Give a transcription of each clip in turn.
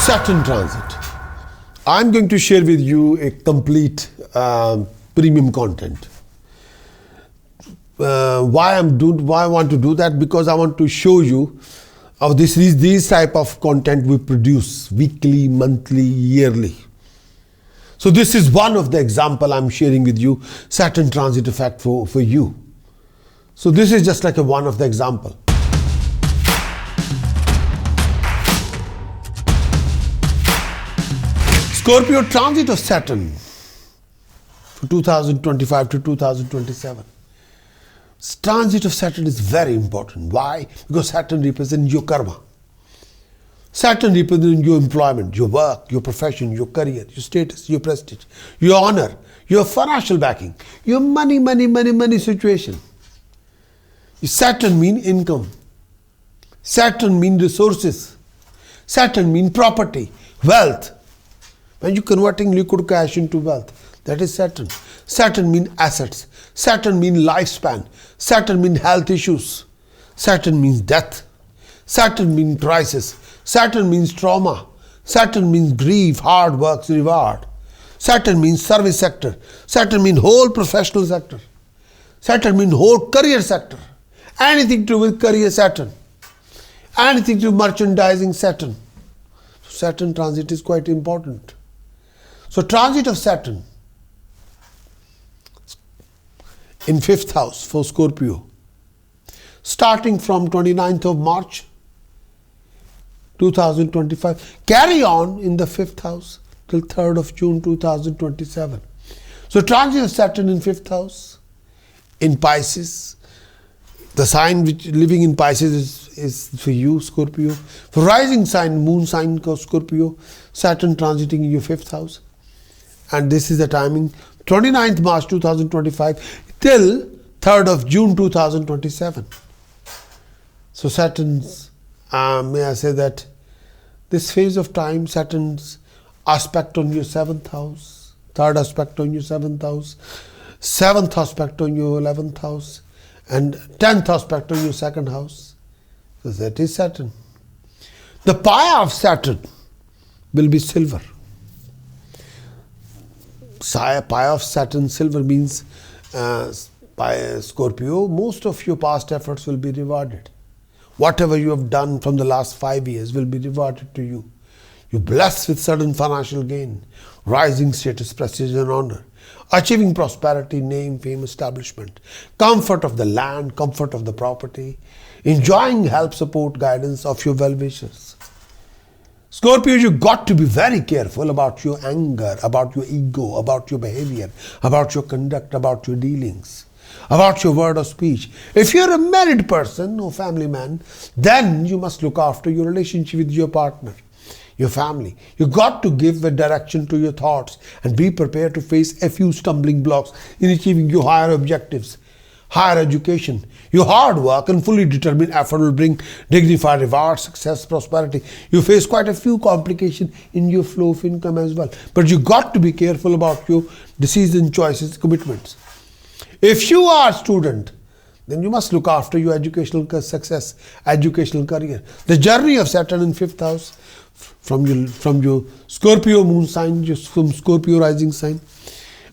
Saturn transit. I'm going to share with you a complete premium content. Why I want to do that? Because I want to show you how these type of content we produce weekly, monthly, yearly. So this is one of the example I'm sharing with you, Saturn transit effect for you. So this is just like one of the example. Scorpio transit of Saturn for 2025 to 2027. Transit of Saturn is very important. Why? Because Saturn represents your karma. Saturn represents your employment, your work, your profession, your career, your status, your prestige, your honor, your financial backing, your money situation. Saturn means income. Saturn means resources. Saturn means property, wealth. When you're converting liquid cash into wealth, that is Saturn. Saturn means assets. Saturn means lifespan. Saturn means health issues. Saturn means death. Saturn means crisis. Saturn means trauma. Saturn means grief, hard work's reward. Saturn means service sector. Saturn means whole professional sector. Saturn means whole career sector. Anything to do with career, Saturn. Anything to do with merchandising, Saturn. Saturn transit is quite important. So transit of Saturn in 5th house for Scorpio, starting from 29th of March 2025, carry on in the 5th house till 3rd of June 2027. So transit of Saturn in 5th house in Pisces. The sign which living in Pisces is for you, Scorpio. For rising sign, moon sign Scorpio, Saturn transiting in your 5th house. And this is the timing, 29th March 2025 till 3rd of June 2027. So Saturn's, may I say that this phase of time, Saturn's aspect on your 7th house, 3rd aspect on your 7th house, 7th aspect on your 11th house, and 10th aspect on your 2nd house. So that is Saturn. The pi of Saturn will be silver. Pi of Saturn silver means by Scorpio, most of your past efforts will be rewarded. Whatever you have done from the last 5 years will be rewarded to you. You're blessed with sudden financial gain, rising status, prestige and honor, achieving prosperity, name, fame, establishment, comfort of the land, comfort of the property, enjoying help, support, guidance of your well-wishers. Scorpio, you got to be very careful about your anger, about your ego, about your behavior, about your conduct, about your dealings, about your word of speech. If you're a married person or family man, then you must look after your relationship with your partner, your family. You got to give a direction to your thoughts and be prepared to face a few stumbling blocks in achieving your higher objectives. Higher education, your hard work and fully determined effort will bring dignified reward, success, prosperity. You face quite a few complications in your flow of income as well. But you got to be careful about your decisions, choices, commitments. If you are a student, then you must look after your educational success, educational career. The journey of Saturn in 5th house from your Scorpio moon sign, from Scorpio rising sign,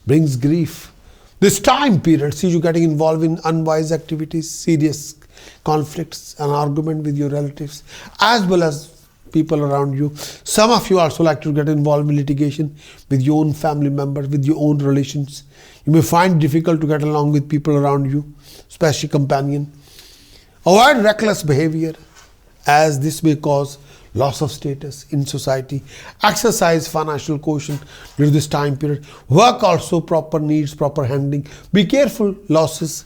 brings grief. This time period sees you getting involved in unwise activities, serious conflicts, and argument with your relatives, as well as people around you. Some of you also like to get involved in litigation with your own family members, with your own relations. You may find it difficult to get along with people around you, especially companion. Avoid reckless behavior, as this may cause loss of status in society. Exercise financial caution during this time period. Work also proper needs, proper handling. Be careful of losses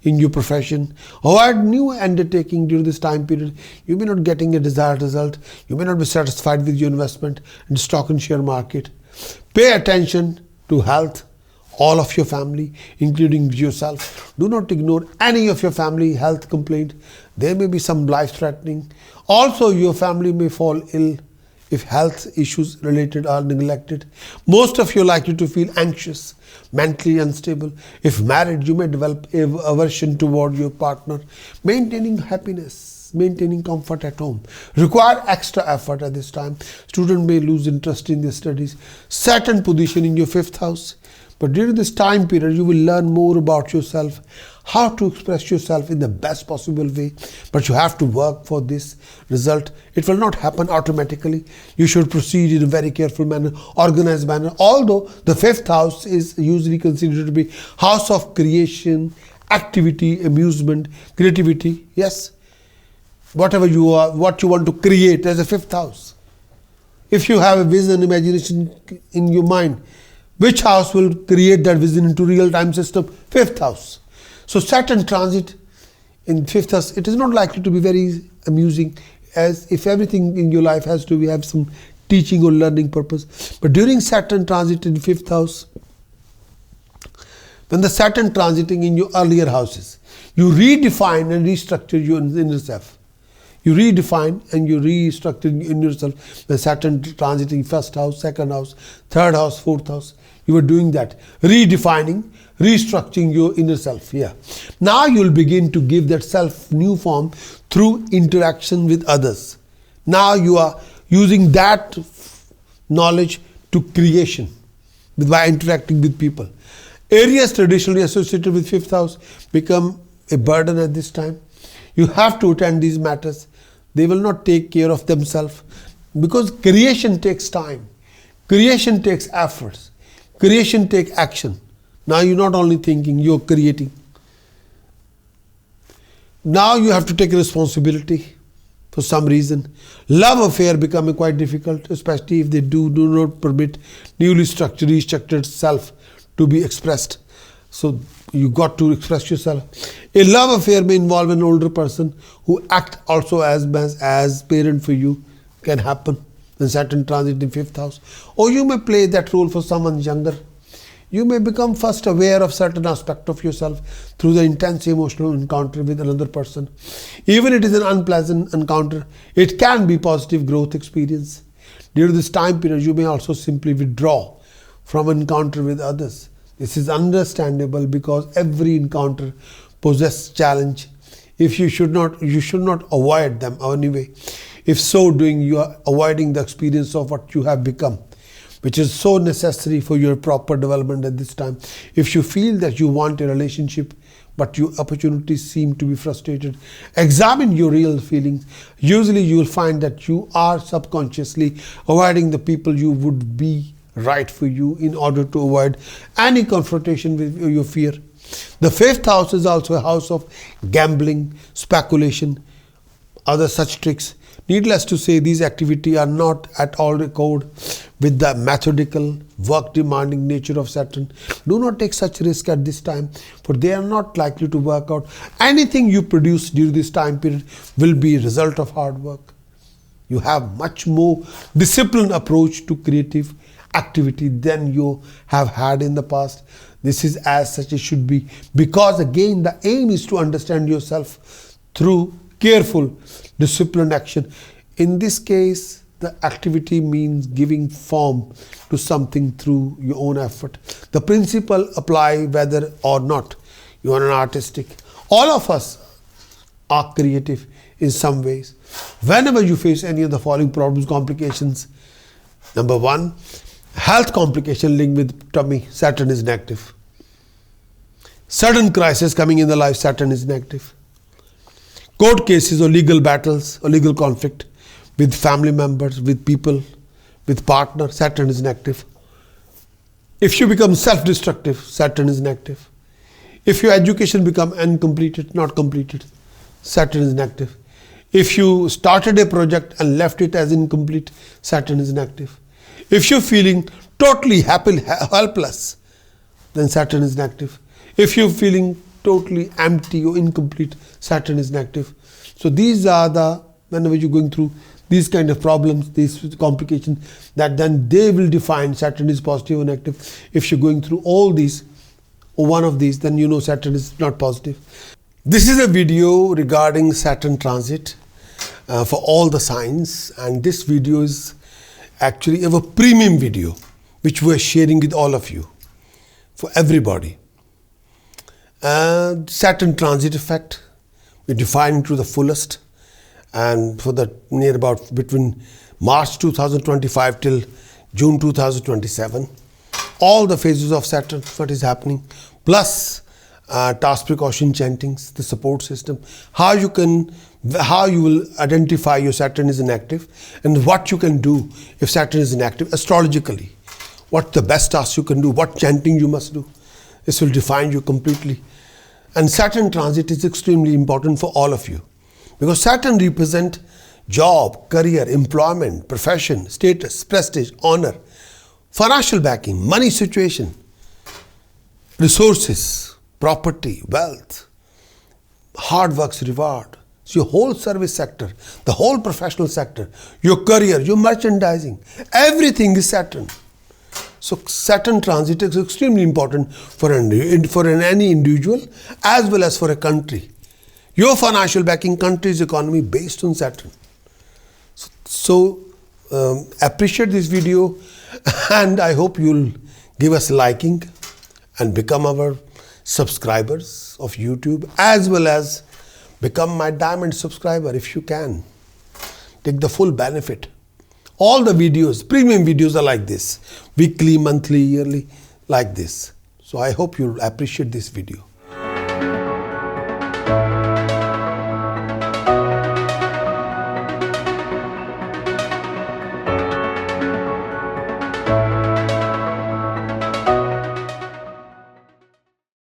in your profession. Avoid new undertaking during this time period. You may not getting a desired result. You may not be satisfied with your investment in stock and share market. Pay attention to health. All of your family, including yourself. Do not ignore any of your family health complaint. There may be some life-threatening. Also, your family may fall ill if health issues related are neglected. Most of you are likely to feel anxious, mentally unstable. If married, you may develop aversion toward your partner. Maintaining happiness maintaining comfort at home. Require extra effort at this time. Student may lose interest in their studies. Saturn position in your 5th house. But during this time period, you will learn more about yourself, how to express yourself in the best possible way. But you have to work for this result. It will not happen automatically. You should proceed in a very careful manner, organized manner. Although the 5th house is usually considered to be house of creation, activity, amusement, creativity. Yes, whatever you are, what you want to create as a 5th house. If you have a vision, imagination in your mind, which house will create that vision into real-time system? 5th house. So Saturn transit in 5th house, it is not likely to be very amusing, as if everything in your life has to have some teaching or learning purpose. But during Saturn transit in 5th house, when the Saturn transiting in your earlier houses, you redefine and restructure your inner self. You redefine and you restructure in yourself. When Saturn transiting 1st house, 2nd house, 3rd house, 4th house, you are doing that, redefining, restructuring your inner self here. Now you will begin to give that self new form through interaction with others. Now you are using that knowledge to creation by interacting with people. Areas traditionally associated with 5th house become a burden at this time. You have to attend these matters. They will not take care of themselves, because creation takes time. Creation takes efforts. Creation takes action. Now you're not only thinking, you're creating. Now you have to take responsibility for some reason. Love affair becoming quite difficult, especially if they do not permit newly structured, restructured self to be expressed. So you got to express yourself. A love affair may involve an older person who act also as parent for you. Can happen when Saturn transit in 5th house. Or you may play that role for someone younger. You may become first aware of certain aspect of yourself through the intense emotional encounter with another person. Even it is an unpleasant encounter, it can be positive growth experience. During this time period, you may also simply withdraw from encounter with others. This is understandable because every encounter possesses challenge. If you should not avoid them anyway. If so doing, you are avoiding the experience of what you have become, which is so necessary for your proper development at this time. If you feel that you want a relationship, but your opportunities seem to be frustrated, examine your real feelings. Usually you will find that you are subconsciously avoiding the people you would be right for you in order to avoid any confrontation with your fear. The 5th house is also a house of gambling, speculation, other such tricks. Needless to say, these activities are not at all in accord with the methodical, work-demanding nature of Saturn. Do not take such risk at this time, for they are not likely to work out. Anything you produce during this time period will be a result of hard work. You have much more disciplined approach to creative activity than you have had in the past. This is as such it should be, because again the aim is to understand yourself through careful, disciplined action. In this case, the activity means giving form to something through your own effort. The principle apply whether or not you are an artistic. All of us are creative in some ways. Whenever you face any of the following problems, complications, number 1, health complication linked with tummy, Saturn is negative. Sudden crisis coming in the life, Saturn is negative. Court cases or legal battles or legal conflict with family members, with people, with partner, Saturn is negative. If you become self-destructive, Saturn is negative. If your education become uncompleted, not completed, Saturn is negative. If you started a project and left it as incomplete, Saturn is negative. If you're feeling totally helpless, then Saturn is negative. If you're feeling totally empty or incomplete, Saturn is negative. So these are the, whenever you're going through these kind of problems, these complications, that then they will define Saturn is positive or negative. If you're going through all these or one of these, then you know Saturn is not positive. This is a video regarding Saturn transit for all the signs, and this video is actually a premium video which we're sharing with all of you, for everybody. Saturn transit effect, we define it to the fullest. and for the near about between March 2025 till June 2027. All the phases of Saturn, what is happening, plus task precaution chantings, the support system, how you will identify your Saturn is inactive, and what you can do if Saturn is inactive astrologically. What the best tasks you can do, what chanting you must do. This will define you completely. And Saturn transit is extremely important for all of you, because Saturn represents job, career, employment, profession, status, prestige, honor, financial backing, money situation, resources, property, wealth, hard work's reward. So your whole service sector, the whole professional sector, your career, your merchandising, everything is Saturn. So Saturn transit is extremely important for any individual as well as for a country. Your financial backing, country's economy based on Saturn. So appreciate this video, and I hope you'll give us liking and become our subscribers of YouTube, as well as become my diamond subscriber if you can. Take the full benefit. All the videos, premium videos are like this, weekly, monthly, yearly, like this. So I hope you'll appreciate this video.